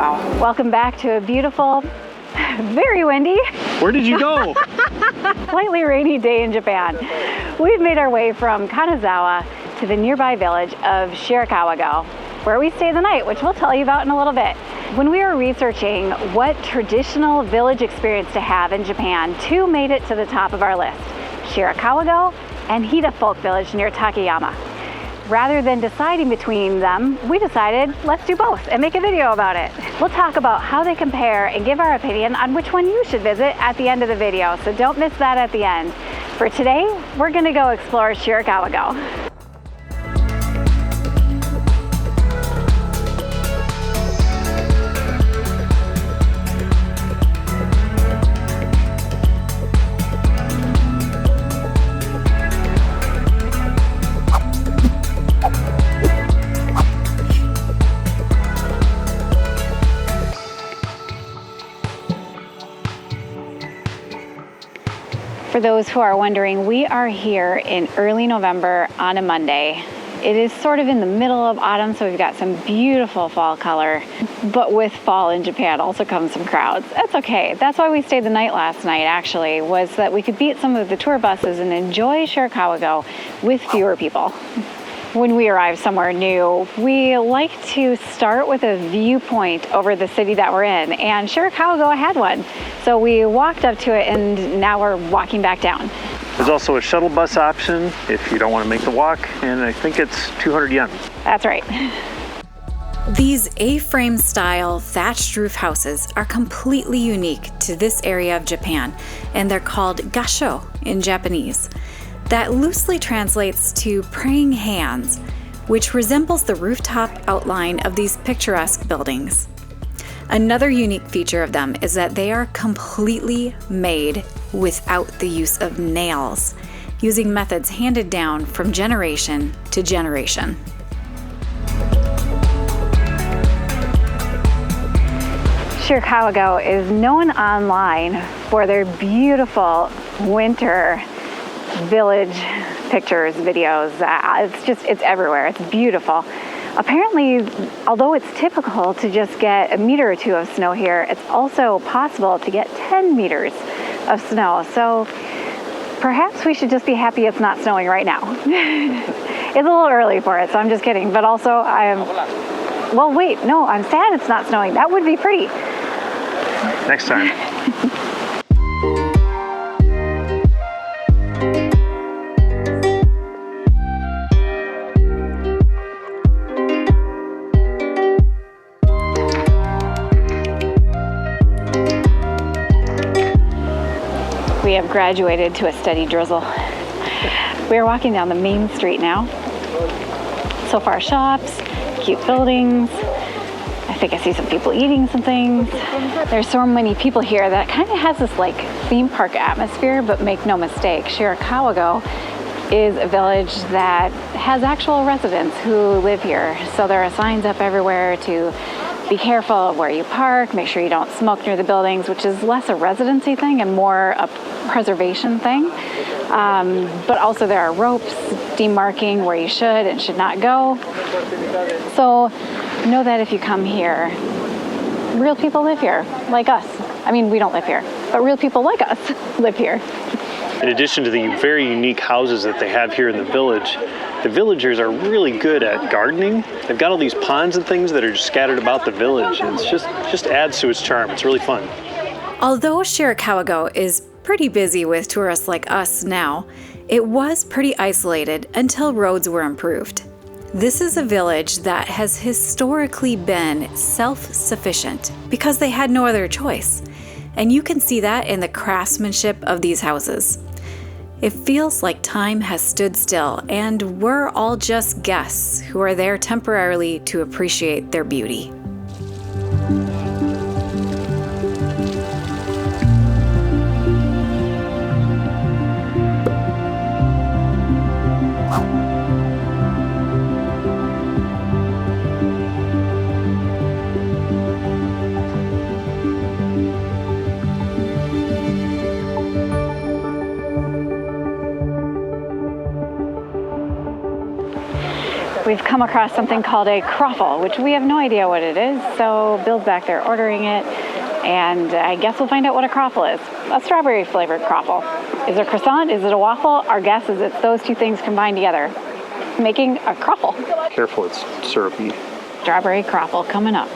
Wow. Welcome back to a beautiful, very windy. Where did you go? Slightly rainy day in Japan. We've made our way from Kanazawa to the nearby village of Shirakawa-go, where we stay the night, which we'll tell you about in a little bit. When we were researching what traditional village experience to have in Japan, two made it to the top of our list: Shirakawa-go and Hida Folk Village near Takayama. Rather than deciding between them, we decided let's do both and make a video about it. We'll talk about how they compare and give our opinion on which one you should visit at the end of the video, so don't miss that at the end. For today, we're gonna go explore Shirakawa-go. For those who are wondering, we are here in early November on a Monday. It is sort of in the middle of autumn, so we've got some beautiful fall color, but with fall in Japan also comes some crowds. That's okay. That's why we stayed the night last night, actually, was that we could beat some of the tour buses and enjoy Shirakawa-go with fewer people. When we arrive somewhere new, we like to start with a viewpoint over the city that we're in, and Shirakawa-go had one. So we walked up to it, and now we're walking back down. There's also a shuttle bus option if you don't want to make the walk, and I think it's 200 yen. That's right. These A-frame style thatched roof houses are completely unique to this area of Japan, and they're called gassho in Japanese. That loosely translates to praying hands, which resembles the rooftop outline of these picturesque buildings. Another unique feature of them is that they are completely made without the use of nails, using methods handed down from generation to generation. Shirakawa-go is known online for their beautiful winter village pictures, videos. It's everywhere. It's beautiful. Apparently, although it's typical to just get a meter or two of snow here, it's also possible to get 10 meters of snow. So perhaps we should just be happy it's not snowing right now. It's a little early for it, so I'm just kidding. But also, I'm sad it's not snowing. That would be pretty. Next time. We have graduated to a steady drizzle. We are walking down the main street now. So far, shops, cute buildings. I think I see some people eating some things. There's so many people here that kind of has this like theme park atmosphere, but make no mistake, Shirakawa-go is a village that has actual residents who live here. So there are signs up everywhere to be careful of where you park, make sure you don't smoke near the buildings, which is less a residency thing and more a preservation thing. But also there are ropes demarking where you should and should not go. So know that if you come here, real people live here, like us. I mean, we don't live here, but real people like us live here. In addition to the very unique houses that they have here in the village, the villagers are really good at gardening. They've got all these ponds and things that are just scattered about the village, and it's just adds to its charm. It's really fun. Although Shirakawa-go is pretty busy with tourists like us now, it was pretty isolated until roads were improved. This is a village that has historically been self-sufficient because they had no other choice. And you can see that in the craftsmanship of these houses. It feels like time has stood still and we're all just guests who are there temporarily to appreciate their beauty. We've come across something called a croffle, which we have no idea what it is. So Bill's back there ordering it, and I guess we'll find out what a croffle is. A strawberry flavored croffle. Is it a croissant? Is it a waffle? Our guess is it's those two things combined together, making a croffle. Careful, it's syrupy. Strawberry croffle coming up.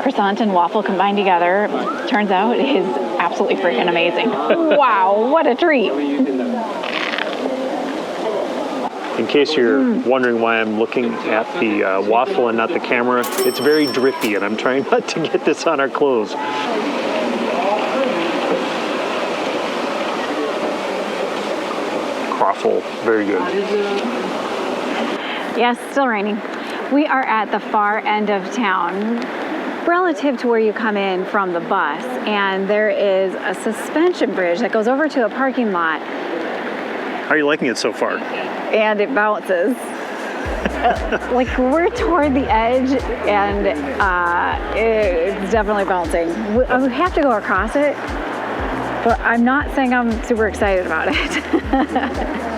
Croissant and waffle combined together, turns out, is absolutely freaking amazing. Wow, what a treat. In case you're wondering why I'm looking at the waffle and not the camera, it's very drippy and I'm trying not to get this on our clothes. Croffle, very good. Yes, still raining. We are at the far end of town, relative to where you come in from the bus, and there is a suspension bridge that goes over to a parking lot. How are you liking it so far? And it bounces. Like, we're toward the edge, and it's definitely bouncing. We have to go across it, but I'm not saying I'm super excited about it.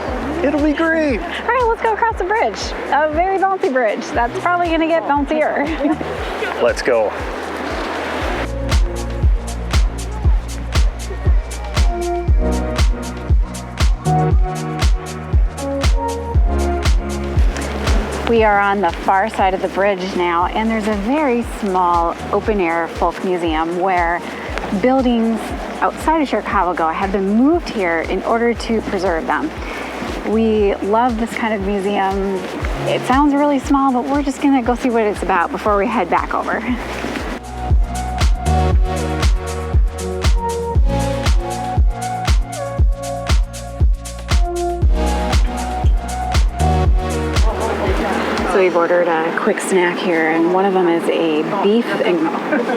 It'll be great. All right, let's go across the bridge. A very bouncy bridge. That's probably gonna get bouncier. Let's go. We are on the far side of the bridge now, and there's a very small open-air folk museum where buildings outside of Shirakawa-go have been moved here in order to preserve them. We love this kind of museum. It sounds really small, but we're just gonna go see what it's about before we head back over. So we've ordered a quick snack here, and one of them is a beef and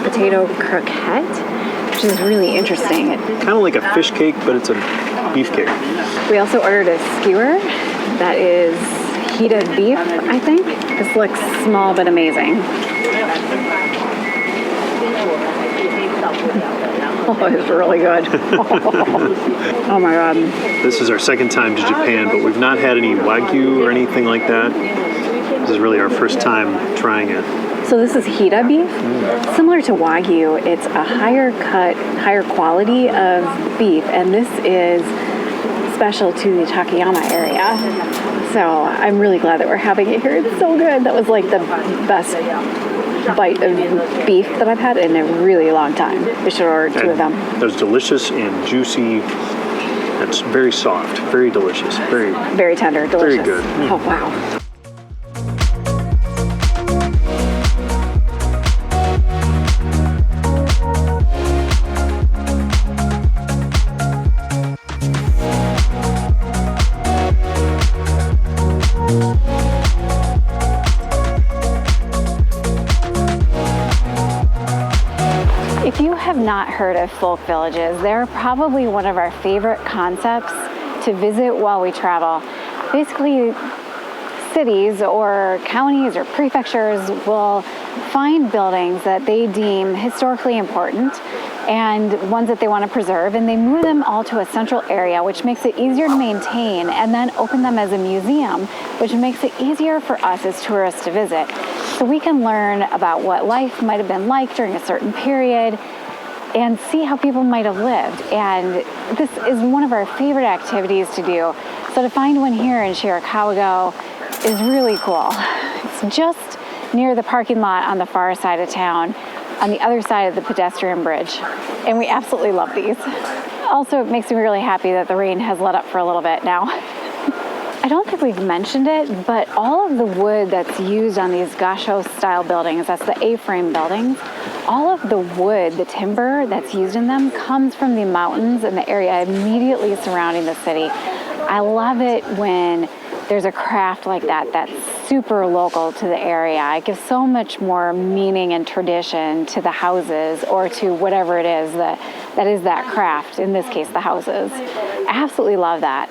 potato croquette, which is really interesting. Kind of like a fish cake, but it's a beef cake. We also ordered a skewer that is Hida Beef, I think. This looks small but amazing. Oh, it's really good. Oh my God. This is our second time to Japan, but we've not had any Wagyu or anything like that. This is really our first time trying it. So this is Hida Beef. Similar to Wagyu, it's a higher cut, higher quality of beef, and this is special to the Takayama area. So I'm really glad that we're having it here. It's so good. That was like the best bite of beef that I've had in a really long time. We should order two of them. It was delicious and juicy. It's very soft, very delicious, very tender, delicious. Very good. Oh wow. If you have not heard of folk villages, they're probably one of our favorite concepts to visit while we travel. Basically, cities or counties or prefectures will find buildings that they deem historically important and ones that they want to preserve, and they move them all to a central area, which makes it easier to maintain, and then open them as a museum, which makes it easier for us as tourists to visit. So we can learn about what life might have been like during a certain period and see how people might have lived. And this is one of our favorite activities to do. So to find one here in Shirakawa-go is really cool. It's just near the parking lot on the far side of town, on the other side of the pedestrian bridge. And we absolutely love these. Also, it makes me really happy that the rain has let up for a little bit now. I don't think we've mentioned it, but all of the wood that's used on these Gassho style buildings, that's the A-frame buildings, all of the wood, the timber that's used in them comes from the mountains in the area immediately surrounding the city. I love it when there's a craft like that that's super local to the area. It gives so much more meaning and tradition to the houses or to whatever it is that is that craft, in this case, the houses. I absolutely love that.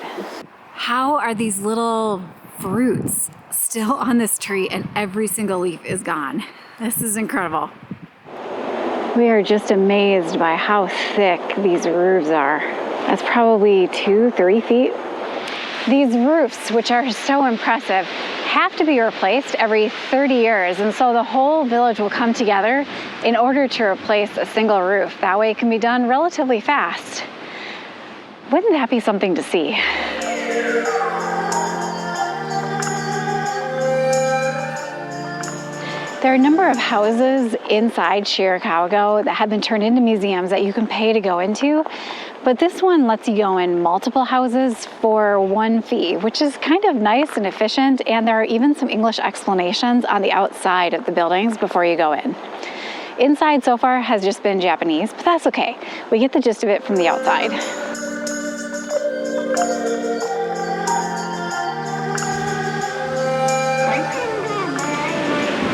How are these little fruits still on this tree and every single leaf is gone? This is incredible. We are just amazed by how thick these roofs are. That's probably 2-3 feet. These roofs, which are so impressive, have to be replaced every 30 years. And so the whole village will come together in order to replace a single roof. That way it can be done relatively fast. Wouldn't that be something to see? There are a number of houses inside Shirakawa-go that have been turned into museums that you can pay to go into. But this one lets you go in multiple houses for one fee, which is kind of nice and efficient. And there are even some English explanations on the outside of the buildings before you go in. Inside so far has just been Japanese, but that's okay. We get the gist of it from the outside.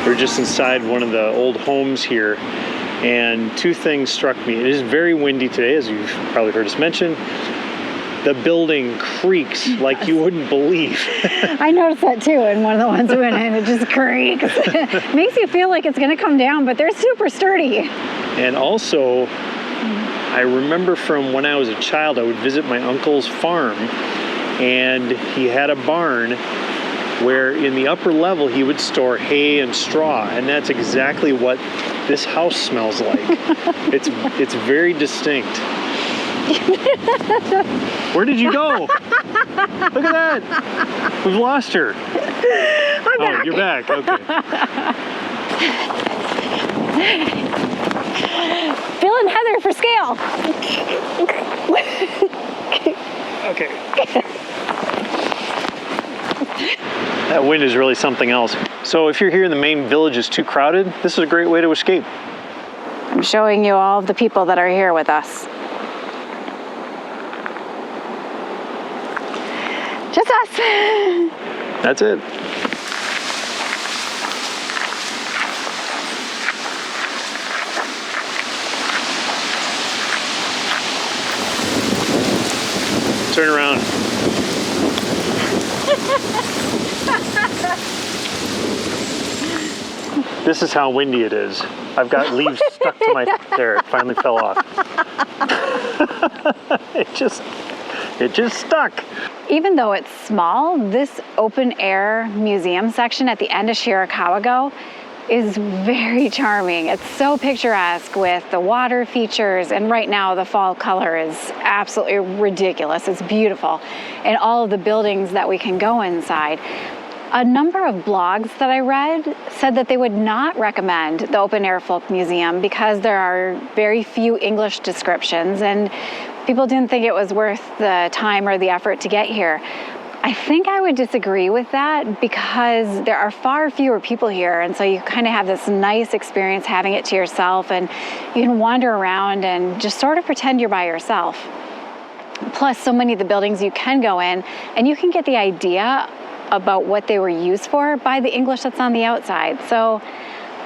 We're just inside one of the old homes here, and two things struck me. It is very windy today, as you've probably heard us mention. The building creaks like you wouldn't believe. I noticed that too in one of the ones we went in. It just creaks. It makes you feel like it's going to come down, but they're super sturdy. And also, I remember from when I was a child, I would visit my uncle's farm, and he had a barn where in the upper level he would store hay and straw, and that's exactly what this house smells like. It's very distinct. Where did you go? Look at that. We've lost her. I'm back. You're back. Okay. Feeling Heather for scale. Okay. That wind is really something else. So if you're here and the main village is too crowded, this is a great way to escape. I'm showing you all of the people that are here with us. Just us. That's it. Turn around. This is how windy it is. I've got leaves stuck to my, there, it finally fell off. It just stuck. Even though it's small, this open air museum section at the end of Shirakawa-go is very charming. It's so picturesque with the water features, and right now the fall color is absolutely ridiculous. It's beautiful. And all of the buildings that we can go inside. A number of blogs that I read said that they would not recommend the Open Air Folk Museum because there are very few English descriptions and people didn't think it was worth the time or the effort to get here. I think I would disagree with that because there are far fewer people here, and so you kind of have this nice experience having it to yourself, and you can wander around and just sort of pretend you're by yourself. Plus, so many of the buildings you can go in and you can get the idea about what they were used for by the English that's on the outside. So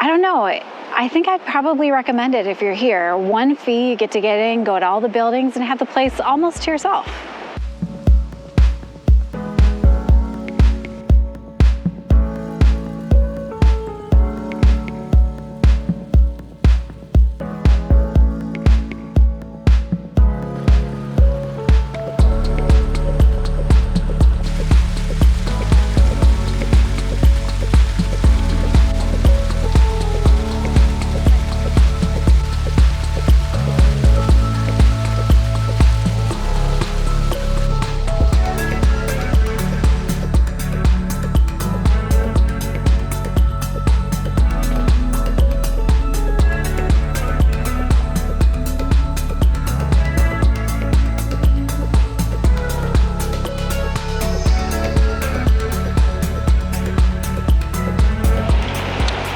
I don't know, I think I'd probably recommend it if you're here. One fee, you get to get in, go to all the buildings, and have the place almost to yourself.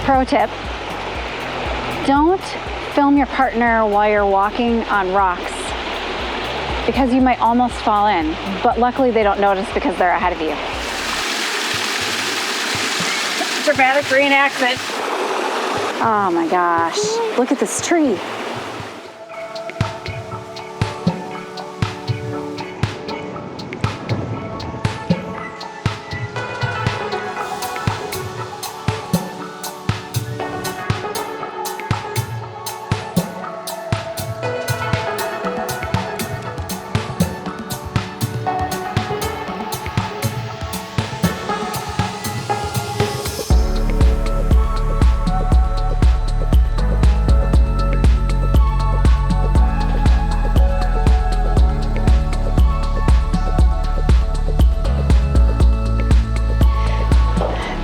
Pro tip, don't film your partner while you're walking on rocks because you might almost fall in, but luckily they don't notice because they're ahead of you. Dramatic reenactment. Oh my gosh, look at this tree.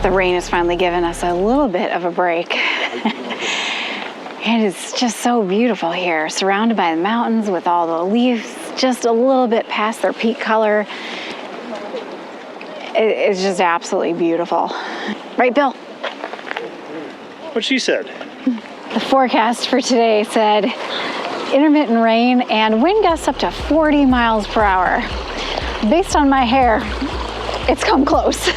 The rain has finally given us a little bit of a break. It is just so beautiful here, surrounded by the mountains with all the leaves just a little bit past their peak color. It's just absolutely beautiful. Right, Bill? What she said. The forecast for today said intermittent rain and wind gusts up to 40 miles per hour. Based on my hair, it's come close.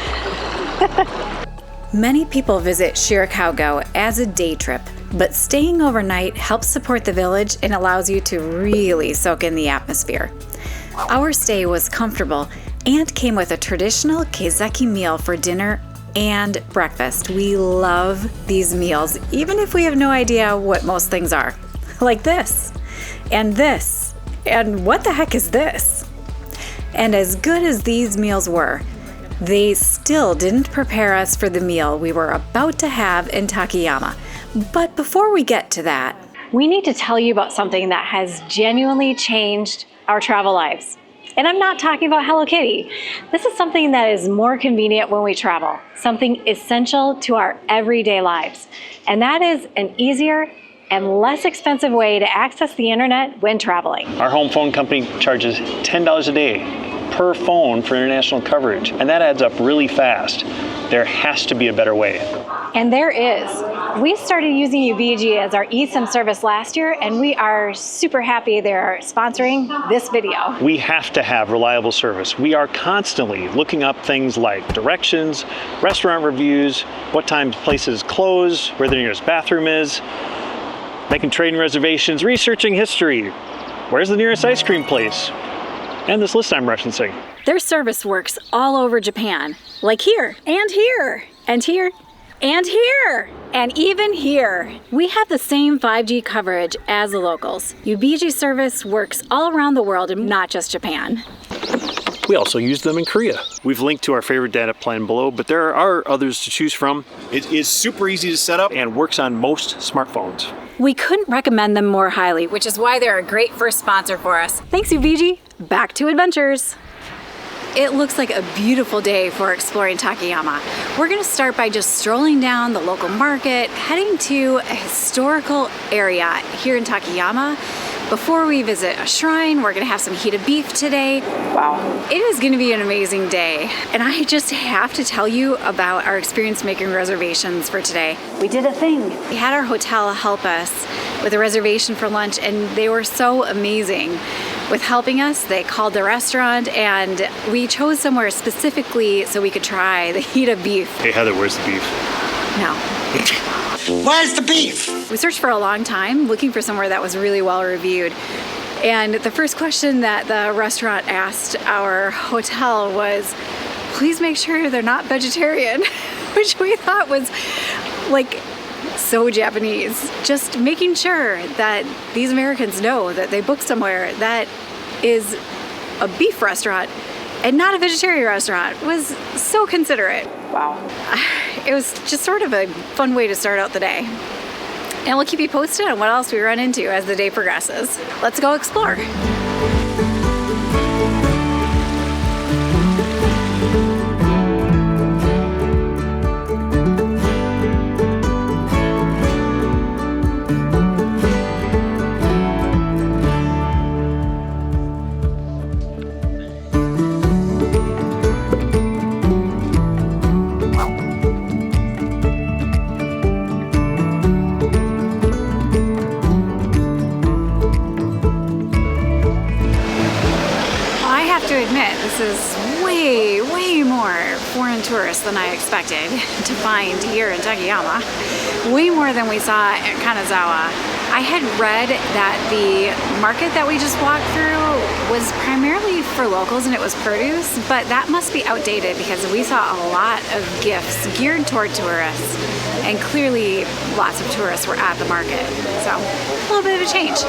Many people visit Shirakawa-go as a day trip, but staying overnight helps support the village and allows you to really soak in the atmosphere. Our stay was comfortable and came with a traditional keizaki meal for dinner and breakfast. We love these meals, even if we have no idea what most things are. Like this, and what the heck is this? And as good as these meals were, they still didn't prepare us for the meal we were about to have in Takayama. But before we get to that, We need to tell you about something that has genuinely changed our travel lives. And I'm not talking about Hello Kitty. This is something that is more convenient when we travel, something essential to our everyday lives. And that is an easier and less expensive way to access the internet when traveling. Our home phone company charges $10 a day per phone for international coverage, and that adds up really fast. There has to be a better way. And there is. We started using Ubiji as our eSIM service last year, and we are super happy they're sponsoring this video. We have to have reliable service. We are constantly looking up things like directions, restaurant reviews, what time places close, where the nearest bathroom is, making trading reservations, researching history, where's the nearest ice cream place, and this list I'm referencing. Their service works all over Japan, like here, and here, and here, and here, and even here. We have the same 5G coverage as the locals. Ubiji service works all around the world and not just Japan. We also use them in Korea. We've linked to our favorite data plan below, but there are others to choose from. It is super easy to set up and works on most smartphones. We couldn't recommend them more highly, which is why they're a great first sponsor for us. Thanks, Ubiji. Back to adventures. It looks like a beautiful day for exploring Takayama. We're gonna start by just strolling down the local market, heading to a historical area here in Takayama. Before we visit a shrine, we're gonna have some Hida Beef today. Wow. It is gonna be an amazing day. And I just have to tell you about our experience making reservations for today. We did a thing. We had our hotel help us with a reservation for lunch, and they were so amazing with helping us. They called the restaurant, and we chose somewhere specifically so we could try the Hida Beef. Hey Heather, where's the beef? No. Where's the beef? We searched for a long time looking for somewhere that was really well reviewed. And the first question that the restaurant asked our hotel was, please make sure they're not vegetarian, which we thought was like so Japanese. Just making sure that these Americans know that they booked somewhere that is a beef restaurant and not a vegetarian restaurant was so considerate. Wow. It was just sort of a fun way to start out the day. And we'll keep you posted on what else we run into as the day progresses. Let's go explore. This is way more foreign tourists than I expected to find here in Takayama. Way more than we saw at Kanazawa. I had read that the market that we just walked through was primarily for locals and it was produce, but that must be outdated because we saw a lot of gifts geared toward tourists, and clearly lots of tourists were at the market. So a little bit of a change.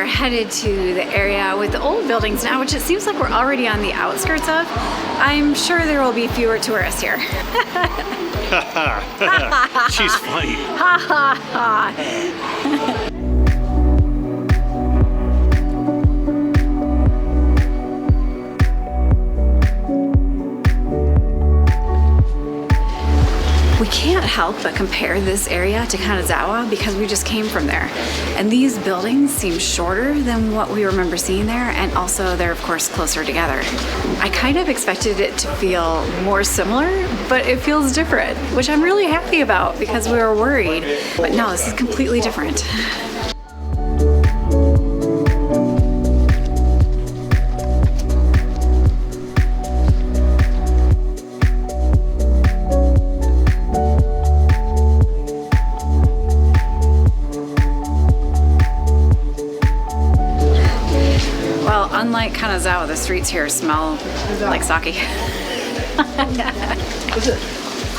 Headed headed to the area with the old buildings now, which it seems like we're already on the outskirts of. I'm sure there will be fewer tourists here. She's funny. Ha ha ha. We can't help but compare this area to Kanazawa because we just came from there. And these buildings seem shorter than what we remember seeing there, and also they're of course closer together. I kind of expected it to feel more similar, but it feels different, which I'm really happy about because we were worried. But no, this is completely different. Unlike Kanazawa, the streets here smell like sake.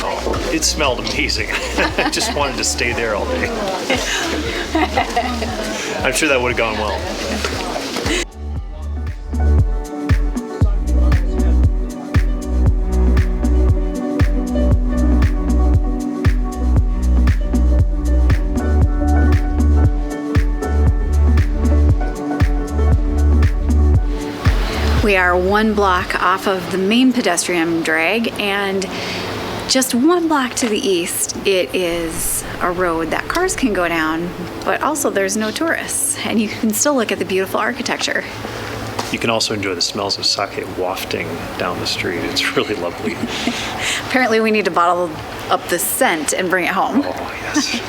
Oh, it smelled amazing. I just wanted to stay there all day. I'm sure that would have gone well. We are 1 block off of the main pedestrian drag, and just 1 block to the east, it is a road that cars can go down, but also there's no tourists, and you can still look at the beautiful architecture. You can also enjoy the smells of sake wafting down the street. It's really lovely. Apparently we need to bottle up the scent and bring it home. Oh, yes.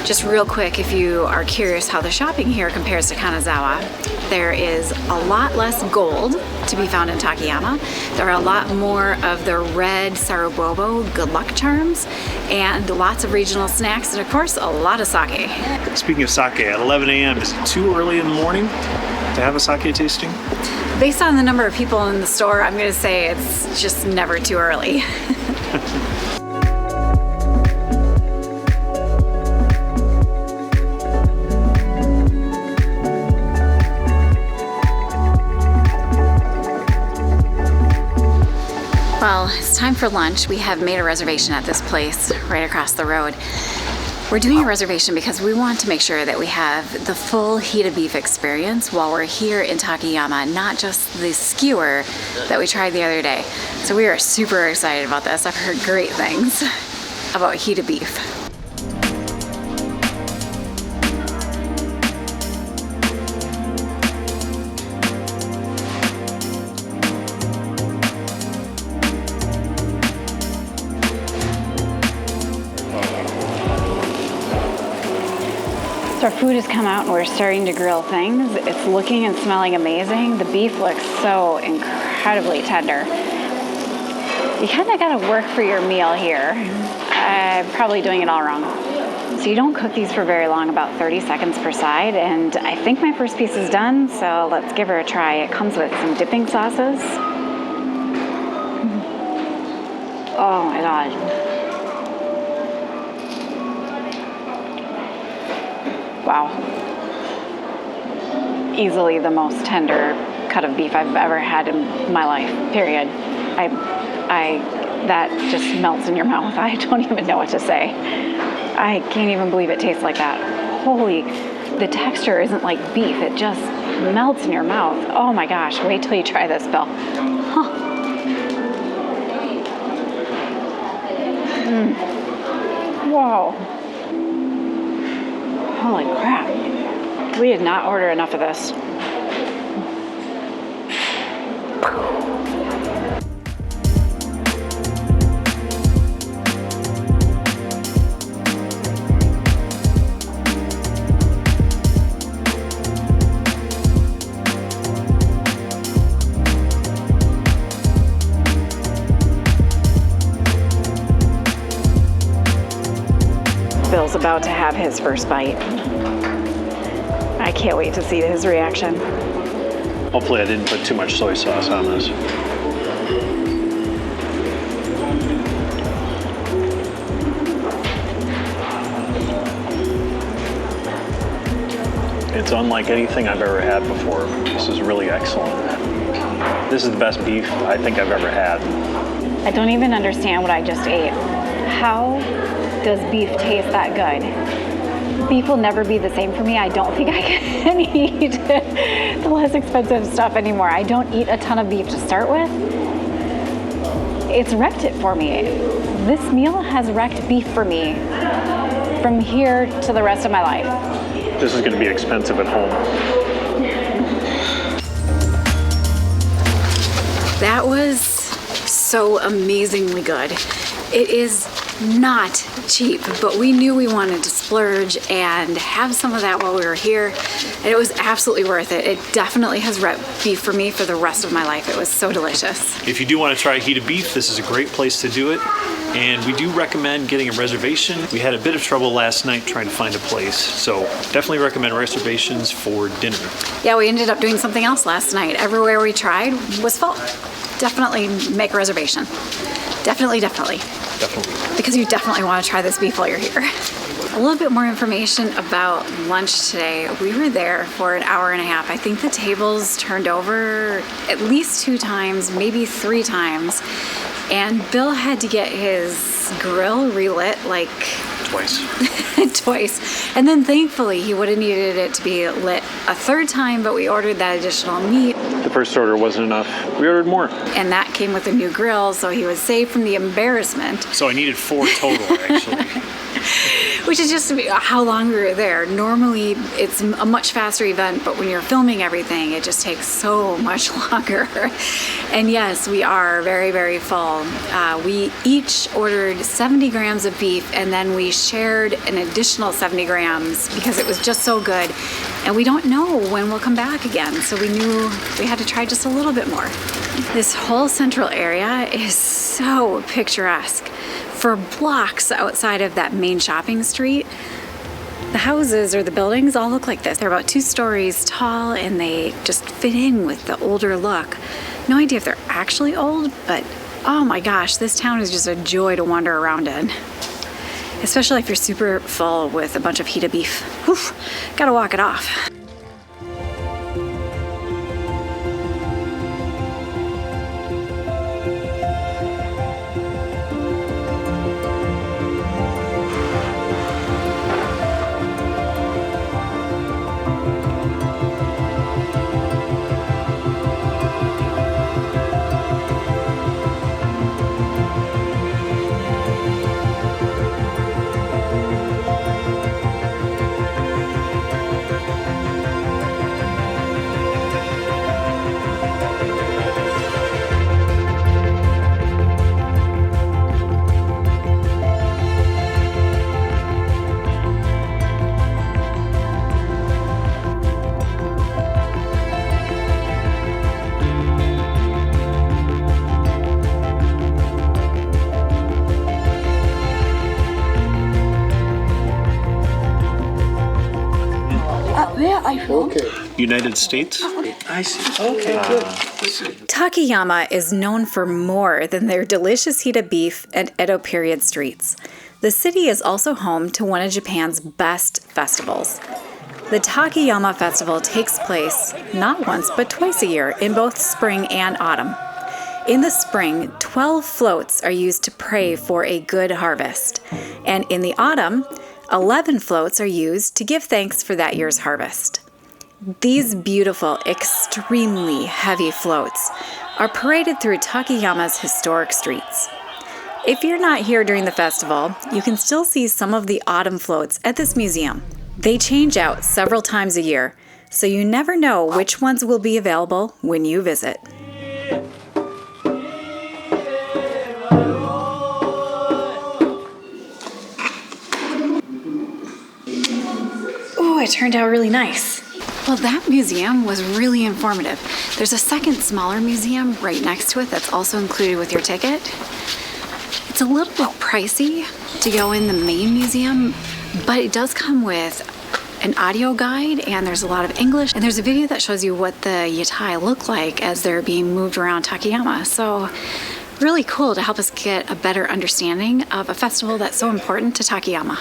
Just real quick, if you are curious how the shopping here compares to Kanazawa, there is a lot less gold to be found in Takayama. There are a lot more of the red sarubobo good luck charms, and lots of regional snacks, and of course a lot of sake. Speaking of sake, at 11 a.m., is it too early in the morning to have a sake tasting? Based on the number of people in the store, I'm going to say it's just never too early. Well, it's time for lunch. We have made a reservation at this place right across the road. We're doing a reservation because we want to make sure that we have the full Hida Beef experience while we're here in Takayama, not just the skewer that we tried the other day. So we are super excited about this. I've heard great things about Hida Beef. So our food has come out and we're starting to grill things. It's looking and smelling amazing. The beef looks so incredibly tender. You kind of got to work for your meal here. I'm probably doing it all wrong. So you don't cook these for very long, about 30 seconds per side, and I think my first piece is done, so let's give her a try. It comes with some dipping sauces. Oh my God. Wow. Easily the most tender cut of beef I've ever had in my life, period. That just melts in your mouth. I don't even know what to say. I can't even believe it tastes like that. Holy, the texture isn't like beef. It just melts in your mouth. Oh my gosh, wait till you try this, Bill. Huh. Whoa. Holy crap. We did not order enough of this. Bill's about to have his first bite. I can't wait to see his reaction. Hopefully I didn't put too much soy sauce on this. It's unlike anything I've ever had before. This is really excellent. This is the best beef I think I've ever had. I don't even understand what I just ate. How does beef taste that good? Beef will never be the same for me. I don't think I can eat the less expensive stuff anymore. I don't eat a ton of beef to start with. It's wrecked it for me. This meal has wrecked beef for me from here to the rest of my life. This is going to be expensive at home. That was so amazingly good. It is not cheap, but we knew we wanted to splurge and have some of that while we were here, and it was absolutely worth it. It definitely has wrecked beef for me for the rest of my life. It was so delicious. If you do want to try Hida Beef, this is a great place to do it, and we do recommend getting a reservation. We had a bit of trouble last night trying to find a place, so definitely recommend reservations for dinner. Yeah, we ended up doing something else last night. Everywhere we tried was full. Definitely make a reservation. Definitely. Because you definitely want to try this beef while you're here. A little bit more information about lunch today. We were there for an hour and a half. I think the tables turned over at least 2 times, maybe 3 times. And Bill had to get his grill relit like twice. And then thankfully he would have needed it to be lit a 3rd time, but we ordered that additional meat. The first order wasn't enough. We ordered more. And that came with a new grill, so he was saved from the embarrassment. So I needed 4 total, actually. Which is just how long we were there. Normally, it's a much faster event, but when you're filming everything, it just takes so much longer. And yes, we are very, very full. We each ordered 70 grams of beef, and then we shared an additional 70 grams because it was just so good. And we don't know when we'll come back again, so we knew we had to try just a little bit more. This whole central area is so picturesque. For blocks outside of that main shopping street, the houses or the buildings all look like this. They're about 2 stories tall and they just fit in with the older look. No idea if they're actually old, but oh my gosh, this town is just a joy to wander around in. Especially if you're super full with a bunch of Hida beef. Whew, gotta walk it off. Where are you from? United States? I see. Okay, good. Takayama is known for more than their delicious Hida beef and Edo period streets. The city is also home to one of Japan's best festivals. The Takayama Festival takes place not once but twice a year in both spring and autumn. In the spring, 12 floats are used to pray for a good harvest. And in the autumn, 11 floats are used to give thanks for that year's harvest. These beautiful, extremely heavy floats are paraded through Takayama's historic streets. If you're not here during the festival, you can still see some of the autumn floats at this museum. They change out several times a year, so you never know which ones will be available when you visit. Oh, it turned out really nice. Well, that museum was really informative. There's a second smaller museum right next to it that's also included with your ticket. It's a little bit pricey to go in the main museum, but it does come with an audio guide, and there's a lot of English, and there's a video that shows you what the Yatai look like as they're being moved around Takayama. So really cool to help us get a better understanding of a festival that's so important to Takayama.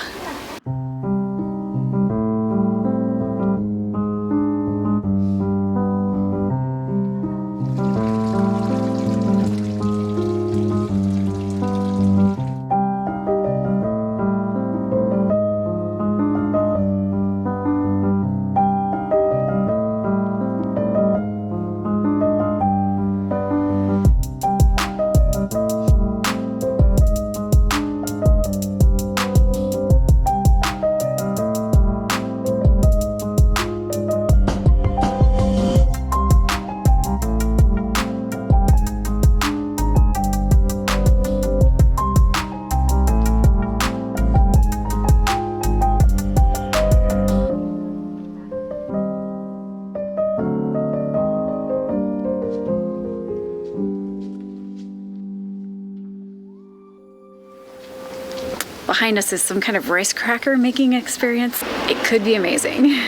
Behind us is some kind of rice cracker making experience. It could be amazing.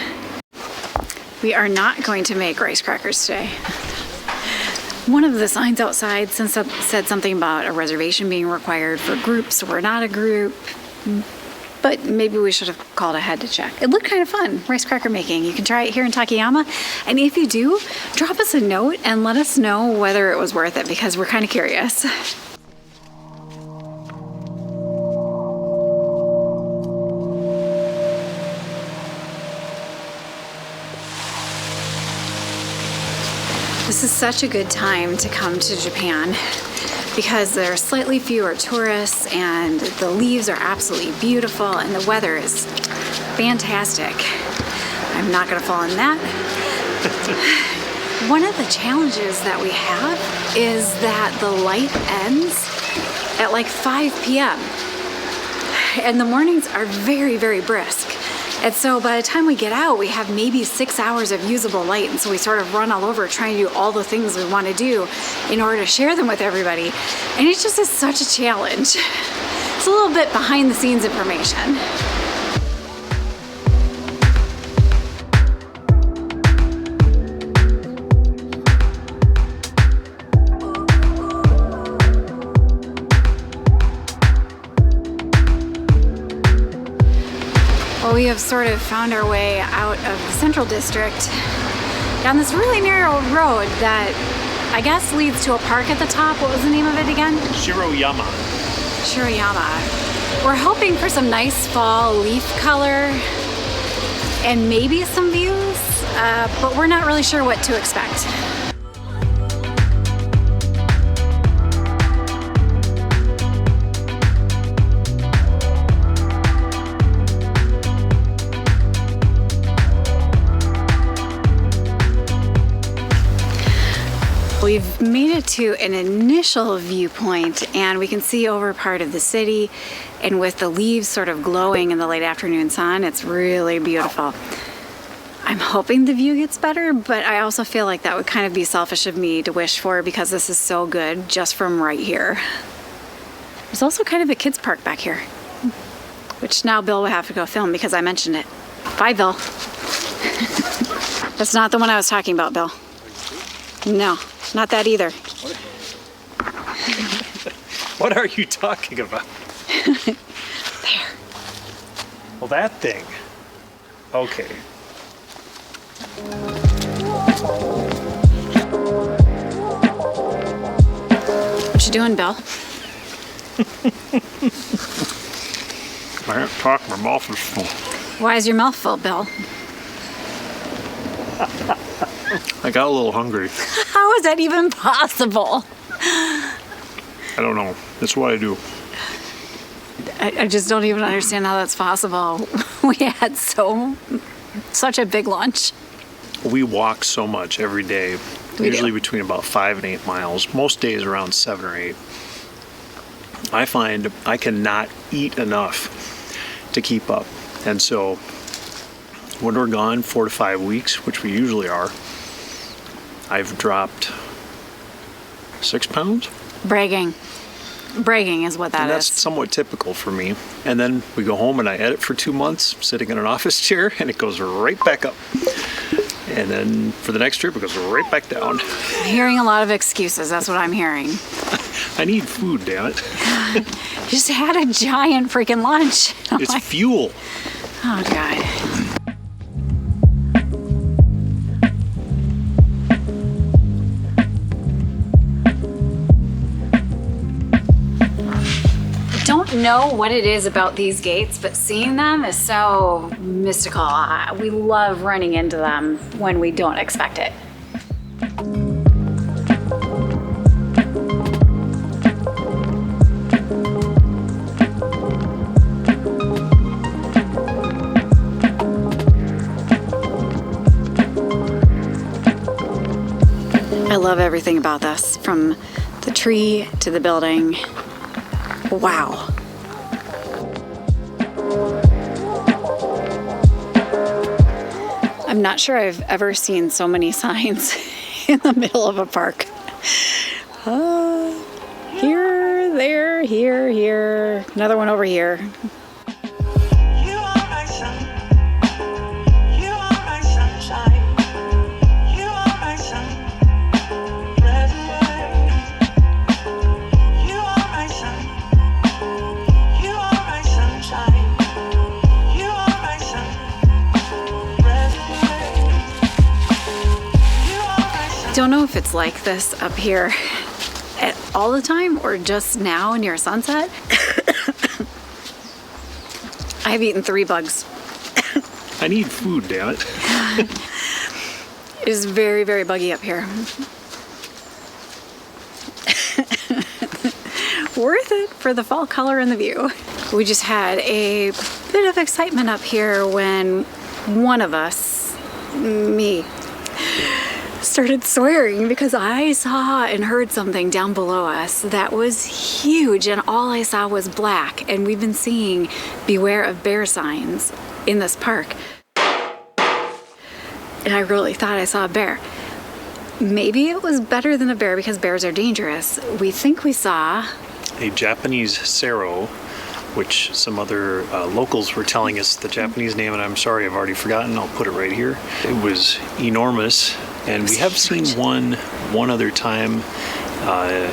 We are not going to make rice crackers today. One of the signs outside said something about a reservation being required for groups. We're not a group, but maybe we should have called ahead to check. It looked kind of fun, rice cracker making. You can try it here in Takayama, and if you do, drop us a note and let us know whether it was worth it, because we're kind of curious. This is such a good time to come to Japan because there are slightly fewer tourists and the leaves are absolutely beautiful and the weather is fantastic. I'm not going to fall in that. One of the challenges that we have is that the light ends at like 5 p.m. and the mornings are very, very brisk. And so by the time we get out, we have maybe 6 hours of usable light. And so we sort of run all over trying to do all the things we want to do in order to share them with everybody. And it just is such a challenge. It's a little bit behind the scenes information. We have sort of found our way out of the central district down this really narrow road that I guess leads to a park at the top. What was the name of it again? Shiroyama. Shiroyama. We're hoping for some nice fall leaf color and maybe some views, but we're not really sure what to expect. We've made it to an initial viewpoint and we can see over part of the city, and with the leaves sort of glowing in the late afternoon sun, it's really beautiful. I'm hoping the view gets better, but I also feel like that would kind of be selfish of me to wish for because this is so good just from right here. There's also kind of a kids park back here, which now Bill will have to go film because I mentioned it. Bye, Bill. That's not the one I was talking about, Bill. No. Not that either. What are you talking about? There. Well, that thing. Okay. What you doing, Bill? I can't talk, my mouth is full. Why is your mouth full, Bill? I got a little hungry. How is that even possible? I don't know. That's what I do. I just don't even understand how that's possible. We had such a big lunch. We walk so much every day, usually between about 5 and 8 miles. Most days around 7 or 8. I find I cannot eat enough to keep up. And so when we're gone 4 to 5 weeks, which we usually are, I've dropped 6 pounds. Bragging. Bragging is what that And that's is. somewhat typical for me. And then we go home and I edit for 2 months, sitting in an office chair, and it goes right back up. And then for the next trip, it goes right back down. I'm hearing a lot of excuses. That's what I'm hearing. I need food, damn it. Just had a giant freaking lunch. It's fuel. Oh, God. Don't know what it is about these gates, but seeing them is so mystical. We love running into them when we don't expect it. I love everything about this, from the tree to the building. Wow. I'm not sure I've ever seen so many signs in the middle of a park. Here, there, here, here. Another one over here. You are my sun. You are my sunshine. You are my sun. Red and white. You are my sun. You are my sunshine. You are my sun. Red and white. You are my sun. Don't know if it's like this up here all the time or just now near sunset. I've eaten 3 bugs. I need food, damn it. It is very, very buggy up here. Worth it for the fall color and the view. We just had a bit of excitement up here when one of us, me, started swearing because I saw and heard something down below us that was huge, and all I saw was black. And we've been seeing beware of bear signs in this park. And I really thought I saw a bear. Maybe it was better than a bear because bears are dangerous. We think we saw A Japanese sero, which some other locals were telling us the Japanese name, and I'm sorry, I've already forgotten. I'll put it right here. It was enormous, and we have seen one other time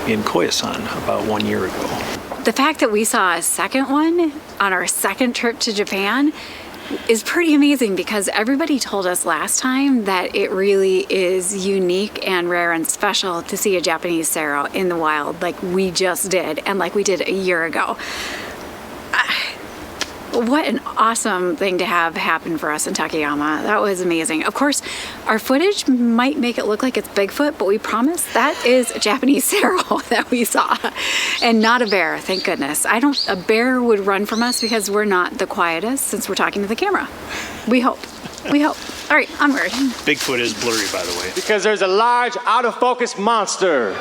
in Koyasan about 1 year ago. the fact that we saw a second one on our second trip to Japan is pretty amazing, because everybody told us last time that it really is unique and rare and special to see a Japanese sero in the wild like we just did, and like we did a year ago. What an awesome thing to have happen for us in Takayama. That was amazing. Of course, our footage might make it look like it's Bigfoot, but we promise that is a Japanese sero that we saw, and not a bear, thank goodness. A bear would run from us because we're not the quietest since we're talking to the camera. We hope. We hope. All right, onward. Bigfoot is blurry, by the way. Because there's a large, out-of-focus monster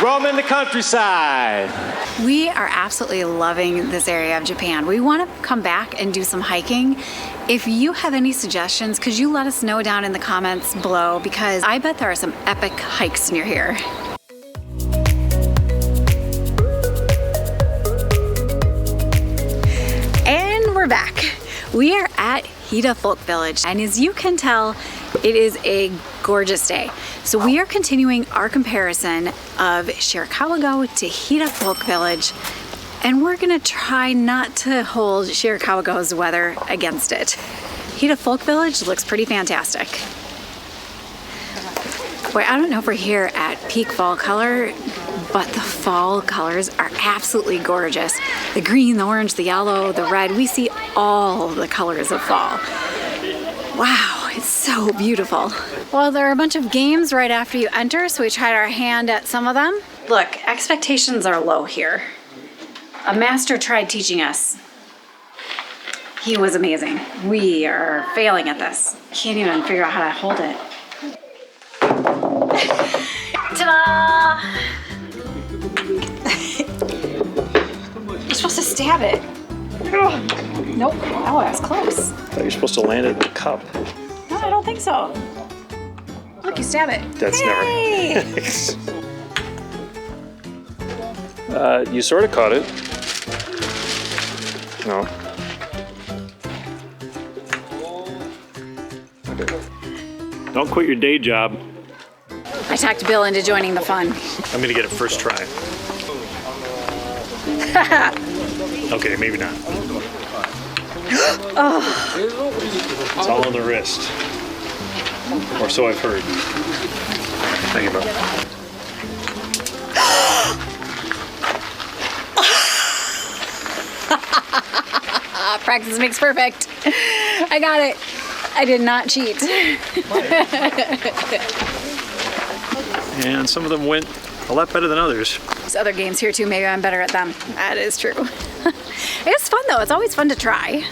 roaming the countryside. We are absolutely loving this area of Japan. We want to come back and do some hiking. If you have any suggestions, could you let us know down in the comments below, because I bet there are some epic hikes near here. And we're back. We are at Hida Folk Village, and as you can tell, it is a gorgeous day. So we are continuing our comparison of Shirakawa-go to Hida Folk Village, and we're gonna try not to hold Shirakawa-go's weather against it. Hida Folk Village looks pretty fantastic. Boy, I don't know if we're here at peak fall color, but the fall colors are absolutely gorgeous. The green, the orange, the yellow, the red, we see all the colors of fall. Wow, it's so beautiful. Well, there are a bunch of games right after you enter, so we tried our hand at some of them. Look, expectations are low here. A master tried teaching us. He was amazing. We are failing at this. Can't even figure out how to hold it. Ta-da! You're supposed to stab it. Nope. Oh, that's close. You're supposed to land it in the cup. No, I don't think so. Look, you stab it. That's Hey! never. You sort of caught it. No. Okay. Don't quit your day job. I talked Bill into joining the fun. I'm gonna get it first try. Okay, maybe not. It's all on the wrist. Or so I've heard. Thank you, bro. Practice makes perfect. I got it. I did not cheat. And some of them went a lot better than others. There's other games here too. Maybe I'm better at them. That is true. It's fun though. It's always fun to try.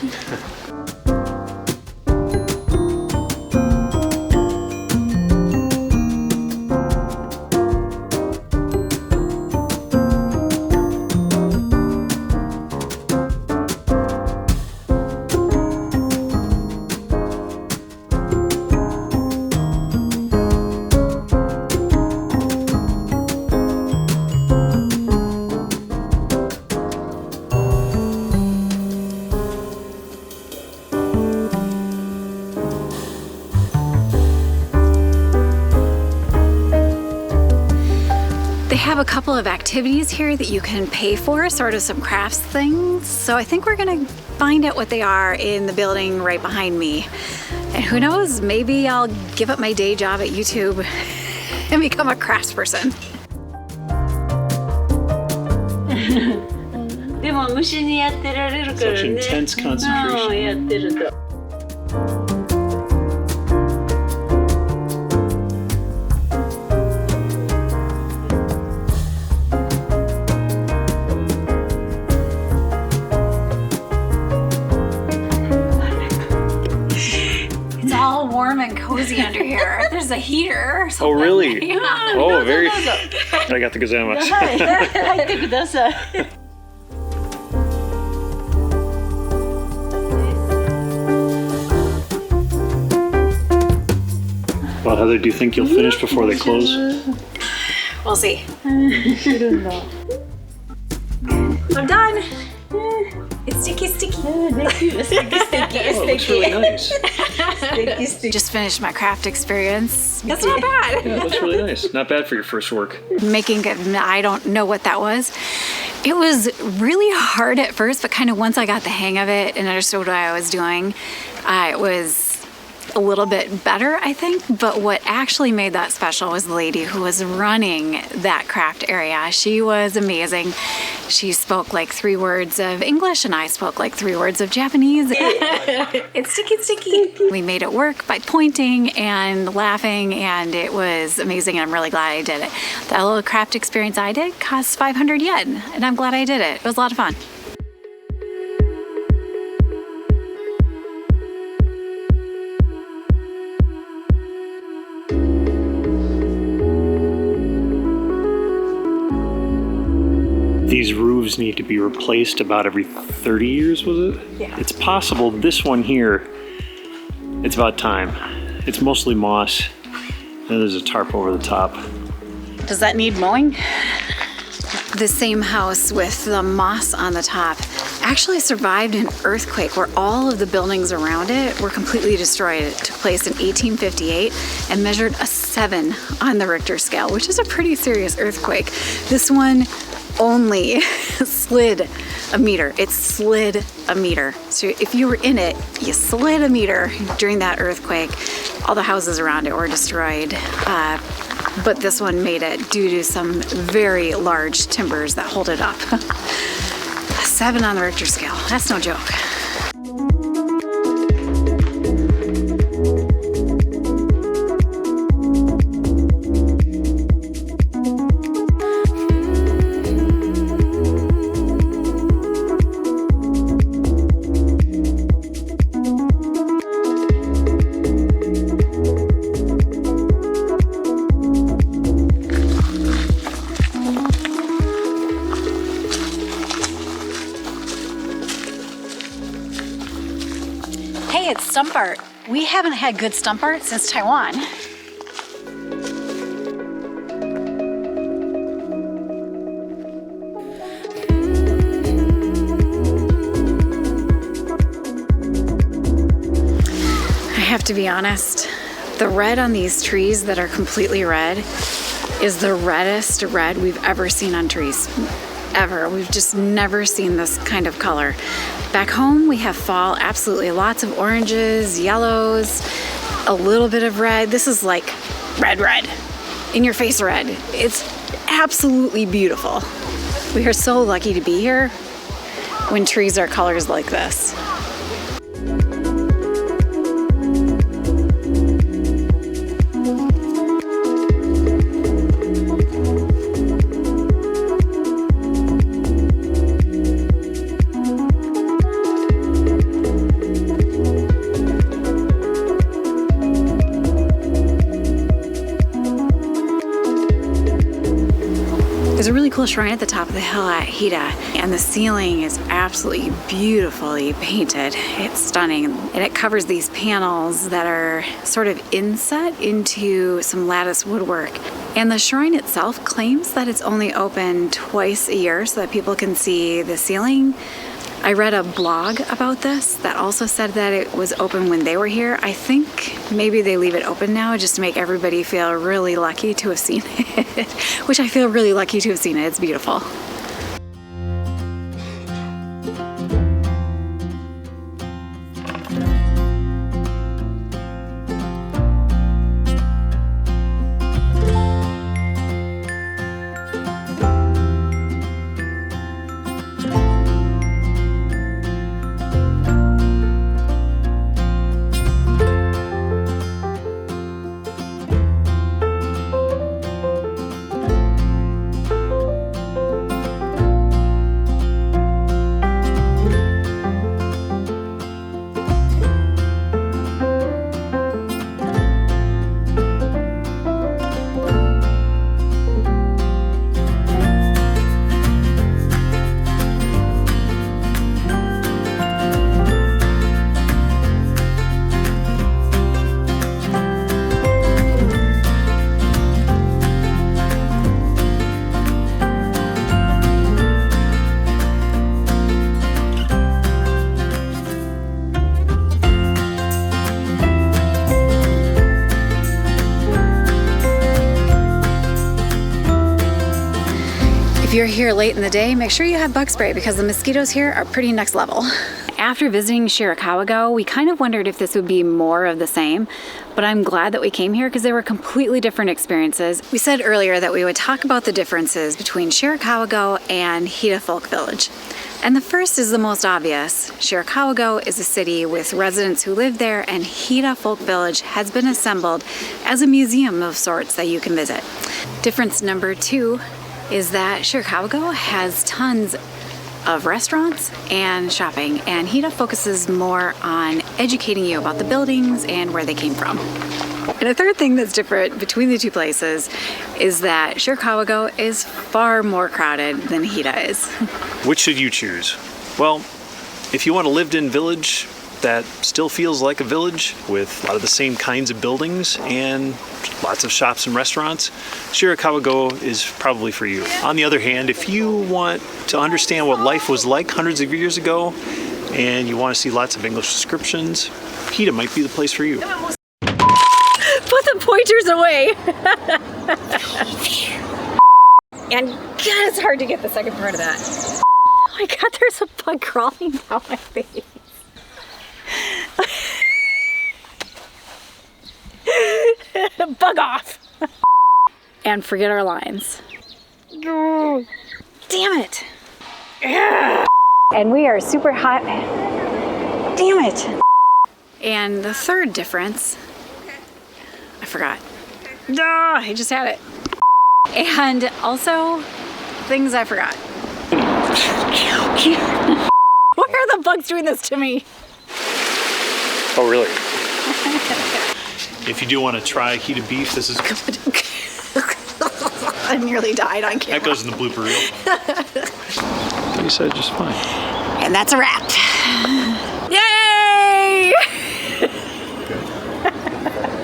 They have a couple of activities here that you can pay for, sort of some crafts things. So I think we're gonna find out what they are in the building right behind me. And who knows, maybe I'll give up my day job at YouTube and become a crafts person. Such intense concentration. It's all warm and cozy under here. There's a heater or something. Oh, really? Yeah. Oh, very. I got the gazamos. Well, Heather, do you think you'll finish before they close? We'll see. I'm done. It's sticky. Oh, it looks really nice. Just finished my craft experience. That's not bad. Yeah, it looks really nice. Not bad for your first work. Making it, I don't know what that was. It was really hard at first, but kind of once I got the hang of it and understood what I was doing, it was a little bit better, I think. But what actually made that special was the lady who was running that craft area. She was amazing. She spoke like 3 words of English and I spoke like 3 words of Japanese. It's sticky. We made it work by pointing and laughing, and it was amazing, and I'm really glad I did it. That little craft experience I did cost 500 yen, and I'm glad I did it. It was a lot of fun. These roofs need to be replaced about every 30 years, was it? Yeah. It's possible this one here, it's about time. It's mostly moss, and there's a tarp over the top. Does that need mowing? The same house with the moss on the top actually survived an earthquake where all of the buildings around it were completely destroyed. It took place in 1858 and measured a 7 on the Richter scale, which is a pretty serious earthquake. This one only slid a meter. It slid a meter. So if you were in it, you slid a meter during that earthquake. All the houses around it were destroyed. But this one made it due to some very large timbers that hold it up. A 7 on the Richter scale. That's no joke. Hey, it's stump art. We haven't had good stump art since Taiwan. have to be honest, the red on these trees that are completely red is the reddest red we've ever seen on trees. Ever. We've just never seen this kind of color. Back home, we have fall, absolutely lots of oranges, yellows, a little bit of red. This is like red, in your face red. It's absolutely beautiful. We are so lucky to be here when trees are colors like this. There's a really cool shrine at the top of the hill at Hida, and the ceiling is absolutely beautifully painted. It's stunning, and it covers these panels that are sort of inset into some lattice woodwork. And the shrine itself claims that it's only open twice a year so that people can see the ceiling. I read a blog about this that also said that it was open when they were here. I think maybe they leave it open now just to make everybody feel really lucky to have seen it, which I feel really lucky to have seen it. It's beautiful. If you're here late in the day, make sure you have bug spray because the mosquitoes here are pretty next level. After visiting Shirakawa-go, we kind of wondered if this would be more of the same, but I'm glad that we came here because they were completely different experiences. We said earlier that we would talk about the differences between Shirakawa-go and Hida Folk Village. And the first is the most obvious. Shirakawa-go is a city with residents who live there, and Hida Folk Village has been assembled as a museum of sorts that you can visit. Difference number two is that Shirakawa-go has tons of restaurants and shopping, and Hida focuses more on educating you about the buildings and where they came from. And a third thing that's different between the two places is that Shirakawa-go is far more crowded than Hida is. Which should you choose? Well, if you want a lived-in village that still feels like a village with a lot of the same kinds of buildings and lots of shops and restaurants, Shirakawa-go is probably for you. On the other hand, if you want to understand what life was like hundreds of years ago and you want to see lots of English descriptions, Hida might be the place for you. Put the pointers away. And God, it's hard to get the second part of that. Oh my God, there's a bug crawling down my face. Bug off. And forget our lines. Damn it. And we are super hot. Damn it. And the third difference, I forgot. I just had it. And also things I forgot. Why are the bugs doing this to me? Oh, really? If you do want to try Hida Beef, this is... I nearly died on camera. That goes in the blooper reel. You said just fine. And that's a wrap. Yay! Good.